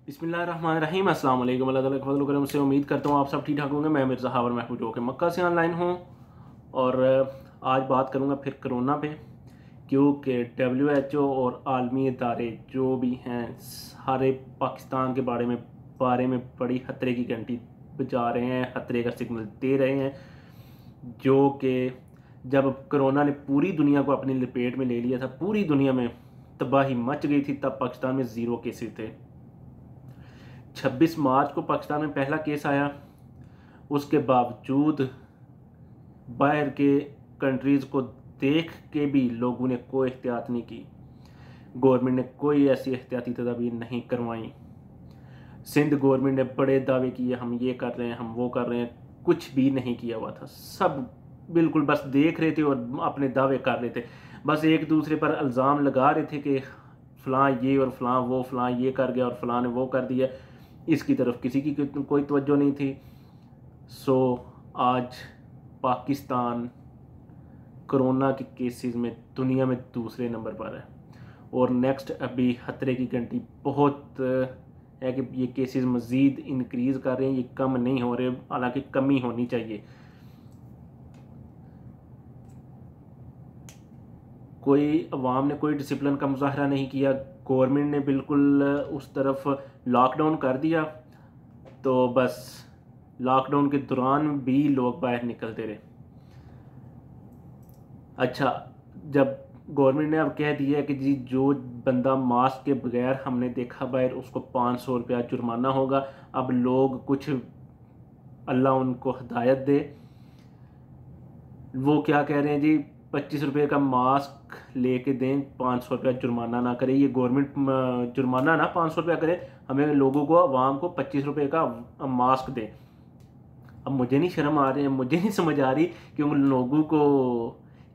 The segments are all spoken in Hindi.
बिस्मिल्लाहिर्रहमानिर्रहीम। अस्सलाम वालेकुम। अल्लाह ताला के फज़ल व करम से उम्मीद करता हूँ आप सब ठीक ठाक होंगे। मैं मिर्ज़ा हावर महफूज जो कि मक्का से ऑनलाइन हूँ और आज बात करूँगा फिर कोरोना पे, क्योंकि WHO और आलमी इदारे जो भी हैं सारे पाकिस्तान के बारे में बड़ी खतरे की घंटी बजा रहे हैं, खतरे का सिग्नल दे रहे हैं। जो कि जब कोरोना ने पूरी दुनिया को अपनी लपेट में ले लिया था, पूरी दुनिया में तबाही मच गई थी, तब पाकिस्तान में ज़ीरो केसेस थे। 26 मार्च को पाकिस्तान में पहला केस आया। उसके बावजूद बाहर के कंट्रीज़ को देख के भी लोगों ने कोई एहतियात नहीं की। गवर्नमेंट ने कोई ऐसी एहतियाती तदाबीर नहीं करवाई। सिंध गवर्नमेंट ने बड़े दावे किए, हम ये कर रहे हैं, हम वो कर रहे हैं। कुछ भी नहीं किया हुआ था। सब बिल्कुल बस देख रहे थे और अपने दावे कर रहे थे। बस एक दूसरे पर इल्ज़ाम लगा रहे थे कि फ़लाँ ये और फ़लाँ वो, फ़लाँ ये कर गया और फ़लाँ ने वो कर दिया। इसकी तरफ किसी की कोई तवज्जो नहीं थी। सो आज पाकिस्तान कोरोना के केसेस में दुनिया में दूसरे नंबर पर है और नेक्स्ट अभी खतरे की घंटी बहुत है कि ये केसेस मज़ीद इंक्रीज़ कर रहे हैं, ये कम नहीं हो रहे, हालांकि कमी होनी चाहिए। कोई अवाम ने कोई डिसिप्लिन का मुजाहरा नहीं किया। गवर्नमेंट ने बिल्कुल उस तरफ लॉकडाउन कर दिया, तो बस लॉकडाउन के दौरान भी लोग बाहर निकलते रहे। अच्छा, जब गवर्नमेंट ने अब कह दिया कि जी जो बंदा मास्क के बगैर हमने देखा बाहर, उसको 500 रुपया जुर्माना होगा। अब लोग कुछ, अल्लाह उनको हिदायत दे, वो क्या कह रहे हैं जी, 25 रुपये का मास्क लेके दें, 500 रुपया जुर्माना ना करे। ये गवर्नमेंट जुर्माना ना 500 रुपया करे, हमें लोगों को, आवाम को 25 रुपये का मास्क दे। अब मुझे नहीं शर्म आ रही है, मुझे नहीं समझ आ रही कि उन लोगों को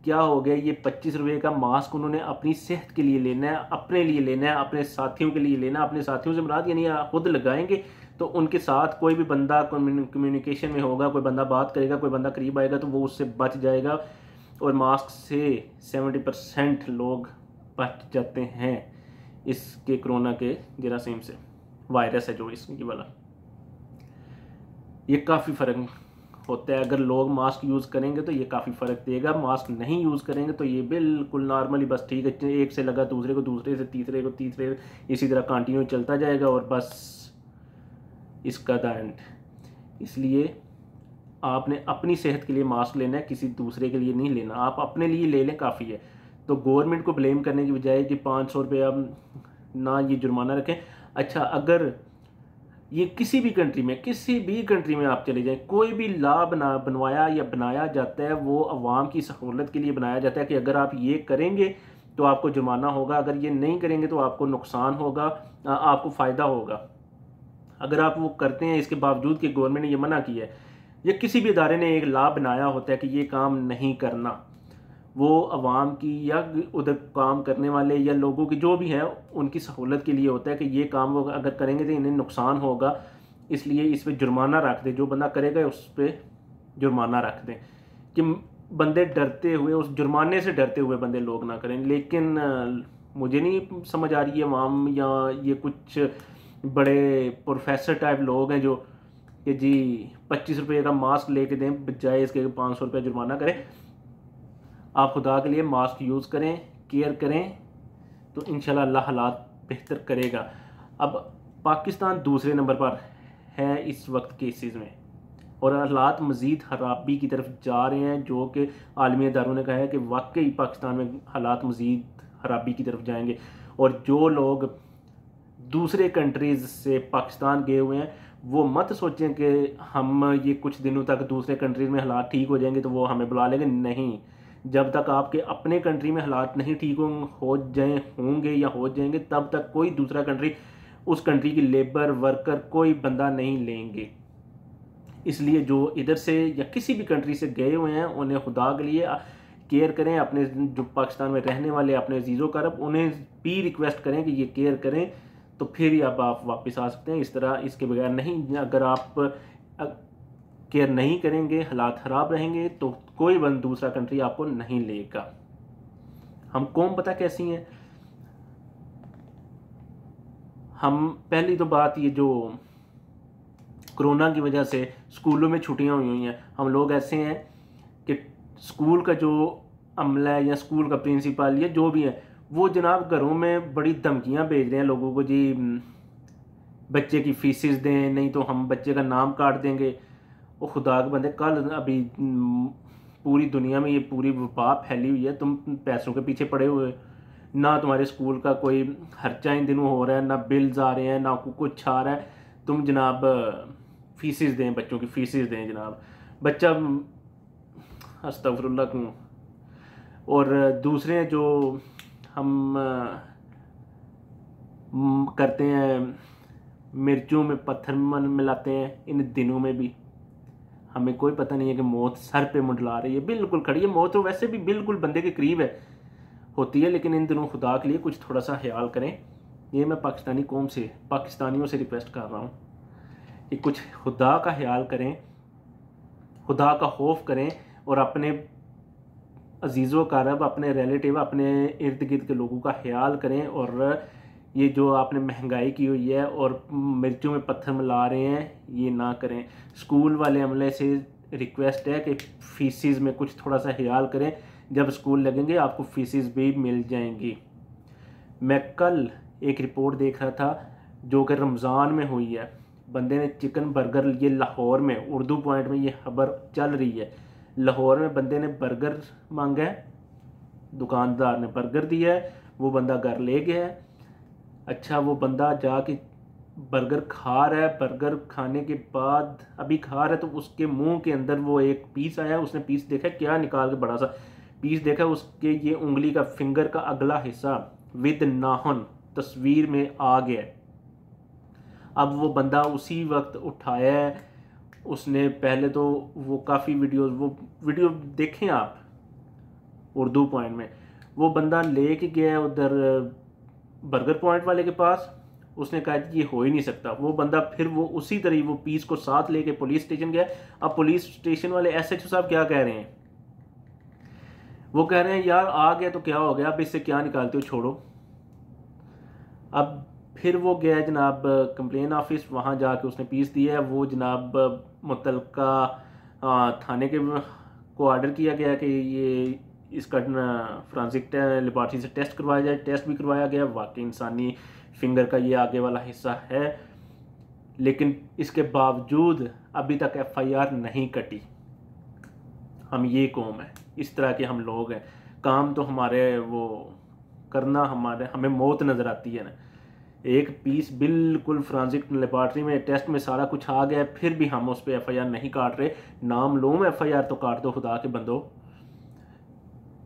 क्या हो गया। ये 25 रुपये का मास्क उन्होंने अपनी सेहत के लिए लेना है, अपने लिए लेना है, अपने साथियों के लिए लेना है। अपने साथियों से मुराद यानी खुद लगाएंगे तो उनके साथ कोई भी बंदा कम्युनिकेशन में होगा, कोई बंदा बात करेगा, कोई बंदा करीब आएगा तो वो उससे बच जाएगा। और मास्क से 70% लोग बच जाते हैं इसके कोरोना के जरासीम से, वायरस है जो इसकी वाला। ये काफ़ी फ़र्क होता है। अगर लोग मास्क यूज़ करेंगे तो ये काफ़ी फ़र्क देगा। मास्क नहीं यूज़ करेंगे तो ये बिल्कुल नॉर्मली बस ठीक है, एक से लगा दूसरे को, दूसरे से तीसरे को, तीसरे, इसी तरह कंटिन्यू चलता जाएगा और बस इसका द एंड। इसलिए आपने अपनी सेहत के लिए मास्क लेना है, किसी दूसरे के लिए नहीं लेना। आप अपने लिए ले लें, काफ़ी है। तो गवर्नमेंट को ब्लेम करने की बजाय कि 500 रुपये ना ये जुर्माना रखें। अच्छा, अगर ये किसी भी कंट्री में आप चले जाएं, कोई भी लॉ बनवाया या बनाया जाता है, वो अवाम की सहूलत के लिए बनाया जाता है कि अगर आप ये करेंगे तो आपको जुर्माना होगा, अगर ये नहीं करेंगे तो आपको नुकसान होगा, आपको फ़ायदा होगा। अगर आप वो करते हैं, इसके बावजूद कि गवर्नमेंट ने ये मना किया है, या किसी भी इदारे ने एक लॉ बनाया होता है कि ये काम नहीं करना, वो अवाम की या उधर काम करने वाले या लोगों की जो भी है उनकी सहूलत के लिए होता है कि ये काम वो अगर करेंगे तो इन्हें नुकसान होगा, इसलिए इस पर जुर्माना रख दें। जो बंदा करेगा उस पर जुर्माना रख दें कि बंदे डरते हुए, उस जुर्माने से डरते हुए बंदे लोग ना करें। लेकिन मुझे नहीं समझ आ रही है अवाम या ये कुछ बड़े प्रोफेसर टाइप लोग हैं जो कि जी 25 रुपये का मास्क लेके दें बजाय इसके 500 रुपये जुर्माना करें। आप खुदा के लिए मास्क यूज़ करें, केयर करें, तो इंशाल्लाह अल्लाह हालात बेहतर करेगा। अब पाकिस्तान दूसरे नंबर पर है इस वक्त केसेस में और हालात मज़ीद ख़राबी की तरफ जा रहे हैं, जो कि आलमी इदारों ने कहा है कि वाकई पाकिस्तान में हालात मज़ीद ख़राबी की तरफ जाएंगे। और जो लोग दूसरे कंट्रीज़ से पाकिस्तान गए हुए हैं, वो मत सोचें कि हम ये कुछ दिनों तक दूसरे कंट्रीज़ में हालात ठीक हो जाएंगे तो वो हमें बुला लेंगे। नहीं, जब तक आपके अपने कंट्री में हालात नहीं ठीक होंगे या हो जाएंगे, तब तक कोई दूसरा कंट्री उस कंट्री की लेबर वर्कर कोई बंदा नहीं लेंगे। इसलिए जो इधर से या किसी भी कंट्री से गए हुए हैं, उन्हें खुदा के लिए केयर करें। अपने जो पाकिस्तान में रहने वाले अपने अजीज़ों करब, उन्हें भी रिक्वेस्ट करें कि ये केयर करें, तो फिर ही अब आप वापस आ सकते हैं। इस तरह इसके बगैर नहीं। अगर आप केयर नहीं करेंगे, हालात ख़राब रहेंगे, तो कोई दूसरा कंट्री आपको नहीं लेगा। हम कौम पता कैसी हैं, हम पहली तो बात ये जो कोरोना की वजह से स्कूलों में छुट्टियां हुई हैं, हम लोग ऐसे हैं कि स्कूल का जो अमला है या स्कूल का प्रिंसिपल या जो भी है वो जनाब घरों में बड़ी धमकियां भेज रहे हैं लोगों को, जी बच्चे की फीसिस दें नहीं तो हम बच्चे का नाम काट देंगे। वो खुदा के बंदे, कल अभी पूरी दुनिया में ये पूरी वबा फैली हुई है, तुम पैसों के पीछे पड़े हुए, ना तुम्हारे स्कूल का कोई खर्चा इन दिनों हो रहा है, ना बिल्स आ रहे हैं, ना कुछ आ रहा है, तुम जनाब फीसिस दें, बच्चों की फीसिस दें जनाब। बच्चा अस्तगफिरुल्लाह क्यों। और दूसरे जो हम करते हैं मिर्चों में पत्थर मिलाते हैं, इन दिनों में भी हमें कोई पता नहीं है कि मौत सर पे मंडला रही है, बिल्कुल खड़ी है मौत। तो वैसे भी बिल्कुल बंदे के करीब है होती है, लेकिन इन दिनों खुदा के लिए कुछ थोड़ा सा ख्याल करें। ये मैं पाकिस्तानी कौम से, पाकिस्तानियों से रिक्वेस्ट कर रहा हूँ कि कुछ खुदा का ख्याल करें, खुदा का खौफ करें और अपने अजीज़ व कारब, अपने रिलेटिव, अपने इर्द गिर्द के लोगों का ख्याल करें। और ये जो आपने महंगाई की हुई है और मिर्चों में पत्थर मिला रहे हैं, ये ना करें। स्कूल वाले अमले से रिक्वेस्ट है कि फीसिस में कुछ थोड़ा सा ख्याल करें, जब स्कूल लगेंगे आपको फीसिस भी मिल जाएंगी। मैं कल एक रिपोर्ट देख रहा था जो कि रमज़ान में हुई है, बंदे ने चिकन बर्गर, ये लाहौर में उर्दू पॉइंट में ये खबर चल रही है, लाहौर में बंदे ने बर्गर मांगा है, दुकानदार ने बर्गर दिया है, वो बंदा घर ले गया है। अच्छा, वो बंदा जाके बर्गर खा रहा है, बर्गर खाने के बाद अभी खा रहा है तो उसके मुंह के अंदर वो एक पीस आया, उसने पीस देखा, क्या निकाल के बड़ा सा पीस देखा, उसके ये उंगली का फिंगर का अगला हिस्सा विद नाखून तस्वीर में आ गया। अब वो बंदा उसी वक्त उठाया है उसने, पहले तो वो काफ़ी वीडियो देखें आप उर्दू पॉइंट में, वो बंदा ले के गया उधर बर्गर पॉइंट वाले के पास, उसने कहा कि ये हो ही नहीं सकता। वो बंदा फिर वो उसी तरह वो पीस को साथ लेके पुलिस स्टेशन गया। अब पुलिस स्टेशन वाले एसएचओ साहब क्या कह रहे हैं, वो कह रहे हैं यार आ गया तो क्या हो गया, अब इससे क्या निकालते हो, छोड़ो। अब फिर वो गया जनाब कंप्लेन ऑफिस, वहाँ जाके उसने पीस दिया है, वो जनाब मुतलका थाने के को ऑर्डर किया गया कि ये इसका फ्रांसिक लेबॉर्ट्री से टेस्ट करवाया जाए। टेस्ट भी करवाया गया, वाकई इंसानी फिंगर का ये आगे वाला हिस्सा है, लेकिन इसके बावजूद अभी तक एफआईआर नहीं कटी। हम ये कौम है, इस तरह के हम लोग हैं, काम तो हमारे वो करना, हमारे हमें मौत नज़र आती है ना। एक पीस बिल्कुल फ्रांसिक लेबॉर्ट्री में टेस्ट में सारा कुछ आ गया, फिर भी हम उस पर एफआईआर नहीं काट रहे। नाम लो में एफआईआर तो काट दो खुदा के बंदो।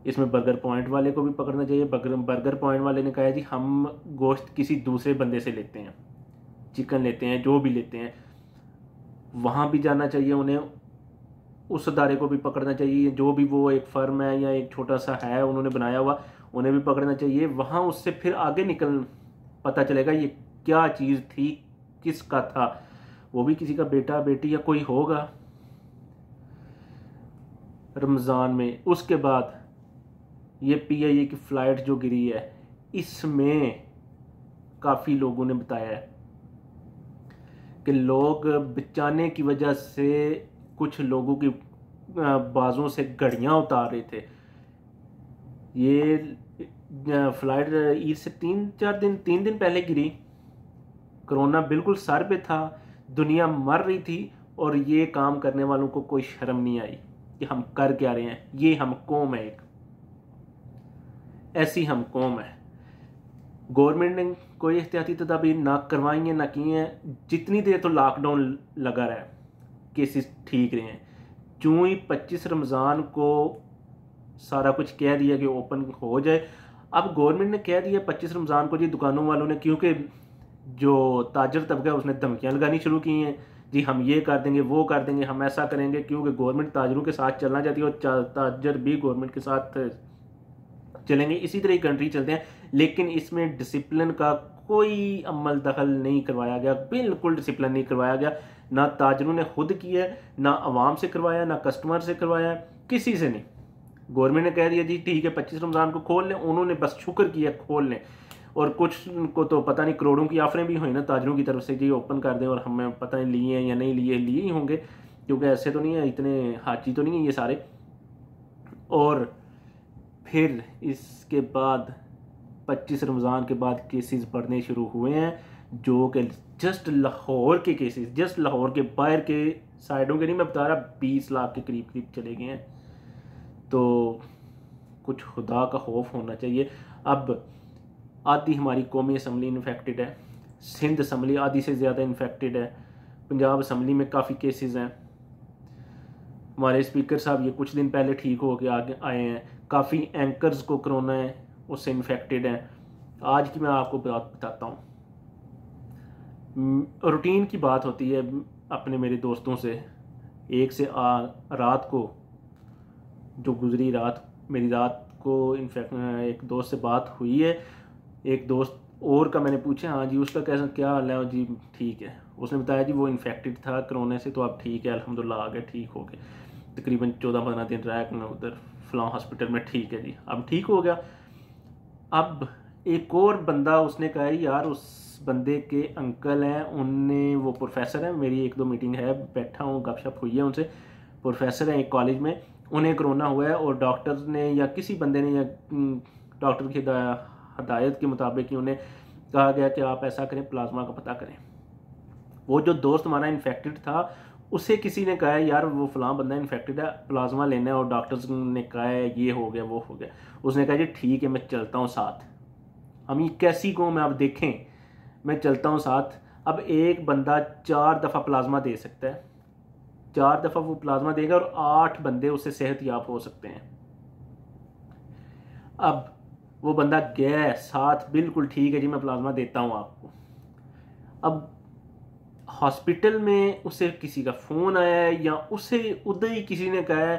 इसमें बर्गर पॉइंट वाले को भी पकड़ना चाहिए। बर्गर पॉइंट वाले ने कहा जी हम गोश्त किसी दूसरे बंदे से लेते हैं, चिकन लेते हैं, जो भी लेते हैं, वहाँ भी जाना चाहिए उन्हें, उस अदारे को भी पकड़ना चाहिए, जो भी वो एक फर्म है या एक छोटा सा है उन्होंने बनाया हुआ, उन्हें भी पकड़ना चाहिए। वहाँ उससे फिर आगे निकल पता चलेगा ये क्या चीज़ थी, किसका था, वो भी किसी का बेटा बेटी या कोई होगा रमज़ान में। उसके बाद ये पीआईए की फ़्लाइट जो गिरी है, इसमें काफ़ी लोगों ने बताया है कि लोग बचाने की वजह से कुछ लोगों की बाजों से घड़ियाँ उतार रहे थे। ये फ़्लाइट ईद से 3 दिन पहले गिरी, कोरोना बिल्कुल सर पे था, दुनिया मर रही थी, और ये काम करने वालों को कोई शर्म नहीं आई कि हम कर क्या रहे हैं। ये हम कौम है, एक ऐसी हम कौम है। गवर्नमेंट ने कोई एहतियाती तदाबीर ना करवाई हैं ना की हैं। जितनी देर तो लॉकडाउन लगा रहा है, केसेस ठीक रहे हैं, जो ही 25 रमज़ान को सारा कुछ कह दिया कि ओपन हो जाए। अब गवर्नमेंट ने कह दिया 25 रमज़ान को जी, दुकानों वालों ने, क्योंकि जो ताजर तबका है उसने धमकियाँ लगानी शुरू की हैं, जी हम ये कर देंगे, वो कर देंगे, हम ऐसा करेंगे, क्योंकि गवर्नमेंट ताजरों के साथ चलना चाहती है और ताजर भी गवर्नमेंट के साथ चलेंगे। इसी तरह कंट्री चलते हैं, लेकिन इसमें डिसिप्लिन का कोई अमल दखल नहीं करवाया गया, बिल्कुल डिसिप्लिन नहीं करवाया गया। ना ताजरों ने खुद किया, ना आवाम से करवाया, ना कस्टमर से करवाया, किसी से नहीं। गवर्नमेंट ने कह दिया जी ठीक है 25 रमज़ान को खोल लें, उन्होंने बस शुक्र किया खोल लें। और कुछ को तो पता नहीं करोड़ों की ऑफरें भी हुई ना ताजरों की तरफ से जी ओपन कर दें, और हमें पता नहीं लिए हैं या नहीं लिए ही होंगे, क्योंकि ऐसे तो नहीं है, इतने हाची तो नहीं है ये सारे। और फिर इसके बाद 25 रमज़ान के बाद केसेस बढ़ने शुरू हुए हैं, जो कि जस्ट लाहौर के केसेस, जस्ट लाहौर के बाहर के साइडों के नहीं मैं बता रहा, 20 लाख के करीब करीब चले गए हैं। तो कुछ खुदा का खौफ होना चाहिए। अब आधी हमारी कौमी असम्बली इन्फेक्टेड है, सिंध असम्बली आधी से ज़्यादा इन्फेक्टेड है, पंजाब असम्बली में काफ़ी केसेस हैं। हमारे स्पीकर साहब ये कुछ दिन पहले ठीक हो के आगे आए हैं, काफ़ी एंकर्स को कोरोना है, उससे इन्फेक्टेड हैं। आज की मैं आपको बात बताता हूँ। रूटीन की बात होती है अपने मेरे दोस्तों से, एक से रात को जो गुजरी रात, मेरी रात को इनफैक्ट एक दोस्त से बात हुई है, एक दोस्त और का मैंने पूछा, हाँ जी उसका कैसा क्या हाल है जी, ठीक है। उसने बताया जी वो इन्फेक्टेड था कोरोना से, तो अब ठीक है अल्हम्दुलिल्लाह, आ गए ठीक हो गए, तकरीबन 14-15 दिन रहा उधर फलां हॉस्पिटल में, ठीक है जी अब ठीक हो गया। अब एक और बंदा उसने कहा यार उस बंदे के अंकल हैं, उनने वो प्रोफेसर हैं, मेरी 1-2 मीटिंग है, बैठा हूँ गपशप हुई है उनसे, प्रोफेसर हैं एक कॉलेज में, उन्हें कोरोना हुआ है और डॉक्टर ने या किसी बंदे ने या डॉक्टर की हदायत के मुताबिक उन्हें कहा गया कि आप ऐसा करें प्लाज्मा का पता करें। वो जो दोस्त हमारा इन्फेक्टेड था उसे किसी ने कहा है यार वो फलां बंदा इन्फेक्टेड है, प्लाज्मा लेना है, और डॉक्टर्स ने कहा है ये हो गया वो हो गया। उसने कहा जी ठीक है मैं चलता हूँ साथ। हम ये कैसी कौम है, आप देखें, मैं चलता हूँ साथ। अब एक बंदा 4 दफ़ा प्लाज्मा दे सकता है, 4 दफ़ा वो प्लाज्मा देगा और 8 बंदे उससे सेहतयाब हो सकते हैं। अब वो बंदा गया साथ, बिल्कुल ठीक है जी मैं प्लाज्मा देता हूँ आपको। अब हॉस्पिटल में उसे किसी का फ़ोन आया है या उसे उधर ही किसी ने कहा है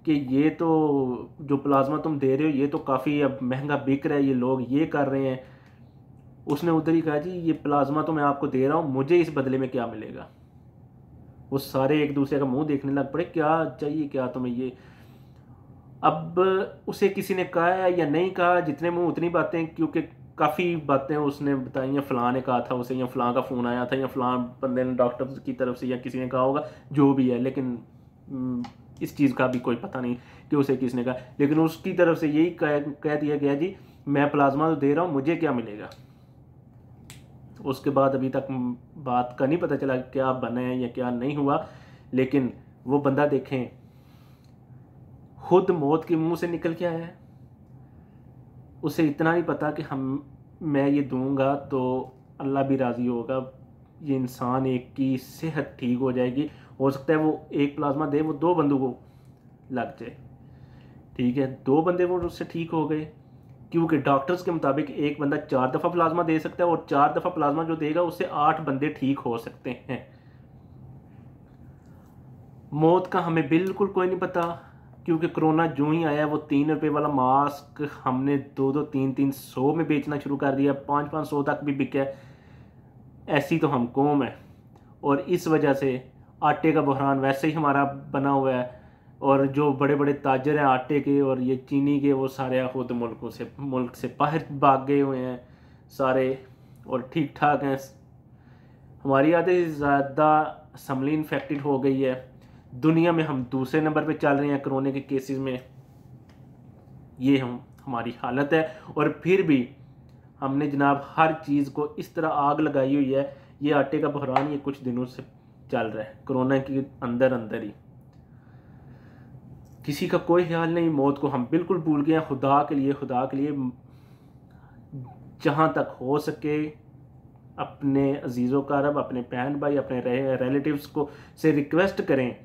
कि ये तो जो प्लाज्मा तुम दे रहे हो ये तो काफ़ी अब महंगा बिक रहा है, ये लोग ये कर रहे हैं। उसने उधर ही कहा जी ये प्लाज्मा तो मैं आपको दे रहा हूँ, मुझे इस बदले में क्या मिलेगा। वो सारे एक दूसरे का मुंह देखने लग पड़े, क्या चाहिए क्या तुम्हें ये। अब उसे किसी ने कहा है या नहीं कहा, जितने मुंह उतनी बातें, क्योंकि काफ़ी बातें उसने बताई हैं, फ़लाँ ने कहा था उसे, या फ़लाँ का फ़ोन आया था, या फ़लाँ बंदे ने डॉक्टर की तरफ से या किसी ने कहा होगा, जो भी है। लेकिन इस चीज़ का भी कोई पता नहीं कि उसे किसने कहा, लेकिन उसकी तरफ से यही कह दिया गया जी मैं प्लाज्मा तो दे रहा हूँ, मुझे क्या मिलेगा। उसके बाद अभी तक बात का नहीं पता चला क्या बना है या क्या नहीं हुआ, लेकिन वो बंदा देखें खुद मौत के मुंह से निकल के आया है। उसे इतना ही पता कि मैं ये दूंगा तो अल्लाह भी राज़ी होगा, ये इंसान एक की सेहत ठीक हो जाएगी। हो सकता है वो एक प्लाज्मा दे, वो 2 बंदों को लग जाए, ठीक है 2 बंदे वो उससे ठीक हो गए, क्योंकि डॉक्टर्स के मुताबिक एक बंदा 4 दफ़ा प्लाज्मा दे सकता है और 4 दफ़ा प्लाज्मा जो देगा उससे 8 बंदे ठीक हो सकते हैं। मौत का हमें बिल्कुल कोई नहीं पता, क्योंकि कोरोना जो ही आया वो 3 रुपये वाला मास्क हमने 2-2, 3-300 में बेचना शुरू कर दिया, 5-500 तक भी बिका। ऐसी तो हम कौम है, और इस वजह से आटे का बहरान वैसे ही हमारा बना हुआ है, और जो बड़े बड़े ताजर हैं आटे के और ये चीनी के, वो सारे खुद मुल्क से बाहर भाग गए हुए हैं सारे, और ठीक ठाक हैं। हमारी आधे से ज़्यादा असम्बली इन्फेक्टेड हो गई है, दुनिया में हम दूसरे नंबर पे चल रहे हैं कोरोना के केसेस में। ये हमारी हालत है, और फिर भी हमने जनाब हर चीज़ को इस तरह आग लगाई हुई है। ये आटे का बहरान ये कुछ दिनों से चल रहा है कोरोना के अंदर अंदर ही, किसी का कोई ख्याल नहीं। मौत को हम बिल्कुल भूल गए हैं। खुदा के लिए जहाँ तक हो सके अपने अजीज़ों कारब, अपने बहन भाई, अपने रिलेटिव्स को से रिक्वेस्ट करें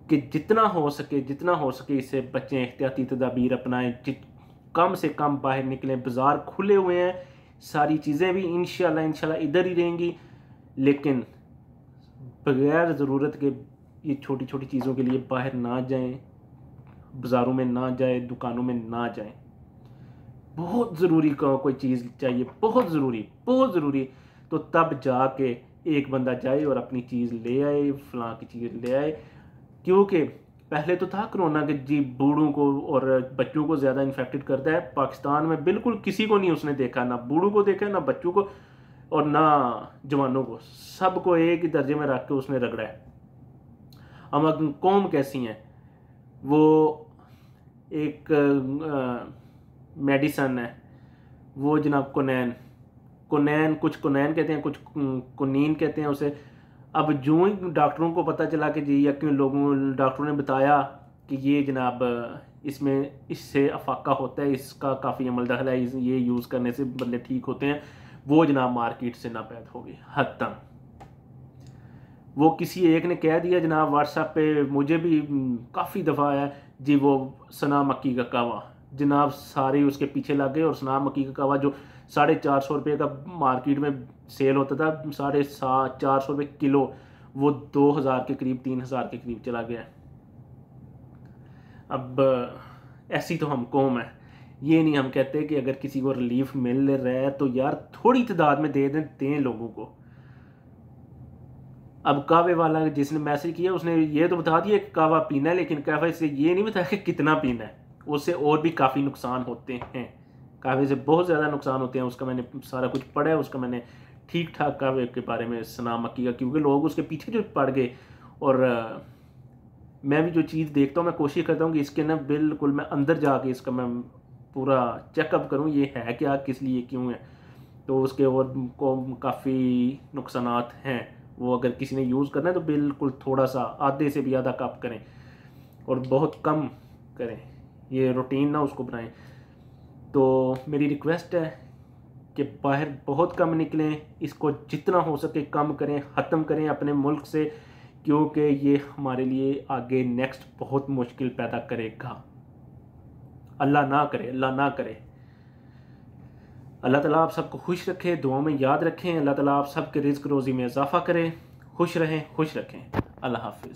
कि जितना हो सके इससे बचें, एहतियाती तदाबीर अपनाएं, कम से कम बाहर निकलें। बाज़ार खुले हुए हैं, सारी चीज़ें भी इंशाल्लाह इधर ही रहेंगी, लेकिन बगैर ज़रूरत के ये छोटी छोटी चीज़ों के लिए बाहर ना जाएं, बाज़ारों में ना जाएं, दुकानों में ना जाएं। बहुत ज़रूरी कोई चीज़ चाहिए, बहुत ज़रूरी, तो तब जाके एक बंदा जाए और अपनी चीज़ ले आए, फलां की चीज़ ले आए, क्योंकि पहले तो था कोरोना के जी बूढ़ों को और बच्चों को ज़्यादा इन्फेक्टेड करता है। पाकिस्तान में बिल्कुल किसी को नहीं उसने देखा, ना बूढ़ों को देखा, ना बच्चों को और ना जवानों को, सबको एक ही दर्जे में रख के उसने रगड़ा है। हम कौम कैसी हैं, वो एक मेडिसन है वो जनाब कुनैन, कुछ कुनैन कहते हैं, कुछ कुनीन कहते हैं उसे। अब जो ही डॉक्टरों को पता चला कि जी, या क्यों लोगों डॉक्टरों ने बताया कि ये जनाब इसमें इससे अफाका होता है, इसका काफ़ी अमल दखल है, ये यूज़ करने से बंदे ठीक होते हैं, वो जनाब मार्केट से नापैद हो गई हद तक। वो किसी एक ने कह दिया जनाब व्हाट्सएप पे, मुझे भी काफ़ी दफ़ा आया जी, वो सना मक्की का कहवा, जनाब सारे उसके पीछे लग गए। और सना मक्की का कहवा जो 450 रुपये का मार्केट में सेल होता था, 450 रुपये किलो, वो 2000 के करीब 3000 के करीब चला गया। अब ऐसी तो हम कौम है, ये नहीं हम कहते कि अगर किसी को रिलीफ मिल रहा है तो यार थोड़ी तादाद में दें लोगों को। अब कहवे वाला जिसने मैसेज किया उसने ये तो बता दिया कि कहवा पीना है, लेकिन कहवे से ये नहीं बताया कि कितना पीना है, उससे और भी काफ़ी नुकसान होते हैं। कहवे से बहुत ज़्यादा नुकसान होते हैं, उसका मैंने सारा कुछ पढ़ा है, उसका मैंने ठीक ठाक कहवे के बारे में सना मक्की का, क्योंकि लोग उसके पीछे जो पड़ गए। और मैं भी जो चीज़ देखता हूँ मैं कोशिश करता हूँ कि इसके ना बिल्कुल मैं अंदर जाके इसका मैं पूरा चेकअप करूँ, ये है क्या, किस लिए, क्यों है। तो उसके और को काफ़ी नुकसानात हैं। वो अगर किसी ने यूज़ करना है तो बिल्कुल थोड़ा सा, आधे से भी आधा कप करें और बहुत कम करें, ये रूटीन ना उसको बनाएं। तो मेरी रिक्वेस्ट है कि बाहर बहुत कम निकलें, इसको जितना हो सके कम करें, ख़त्म करें अपने मुल्क से, क्योंकि ये हमारे लिए आगे नेक्स्ट बहुत मुश्किल पैदा करेगा। अल्लाह ना करे, अल्लाह ना करे। अल्लाह ताला आप सबको खुश रखे, दुआ में याद रखें। अल्लाह ताला आप सबके रिज़्क़ रोज़ी में इजाफ़ा करे। खुश रहें, खुश रखें। अल्लाह हाफ़िज़।